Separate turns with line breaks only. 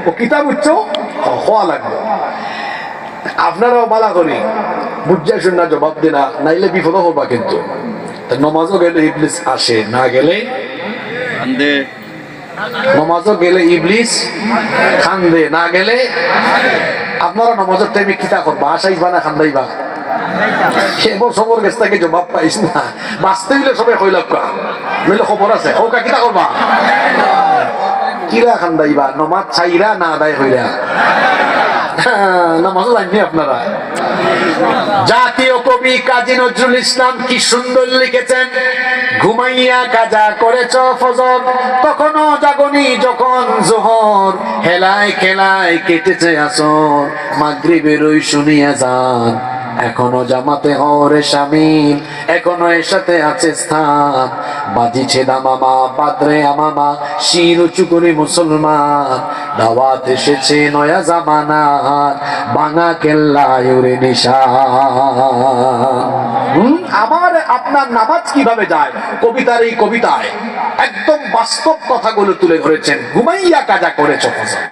ও কিতাব উচ্চ হওয়া লাগবে। আপনারাও বালা করি বুঝা শুনে জবাব দিনা, নাইলে বিপদ হবা। কিন্তু নমাজও গেলে ইবলিস আসে, না গেলে নমাজও গেলে ইবলিস খান্দে, না গেলে। আপনারা নমাজের টাইমে কিতা করবা? আসাইবা না খান্দাইবা? সেবর সবর গেছ থেকে জবাব পাইস না। বাঁচতে হইলে সবাই হইলাম কা, নইলে খবর আছে ওকা কিতা করবা? কিরা খান্দাইবা? নমাজ চাইরা না আদায় হইরা নামাজ লাগবে আপনারা। জাতীয় কবি কাজী নজরুল ইসলাম কি সুন্দর লিখেছেন, ঘুমাইয়া কাজা করেছ ফজর, তখনও জাগনি যখন জোহর, হেলায় খেলায় কেটেছে আসর, মাগরিবের ওই শুনিয়া যান, এখনো জামাতে হরে শামিল, এখনো এর সাথে আছে স্থান, বাজিছে দামামা বাদরে আমামা, শির উঁচু করে মুসলমান, দাওয়াত এসেছে নয়া জামানার, ভাঙা কেল্লায় ওরে নিশান। আমার আপনার নামাজ কিভাবে যায়? কবিতার এই কবিতায় একদম বাস্তব কথাগুলো তুলে ধরেছেন। ঘুমাইয়া কাজা করেছ ফজর।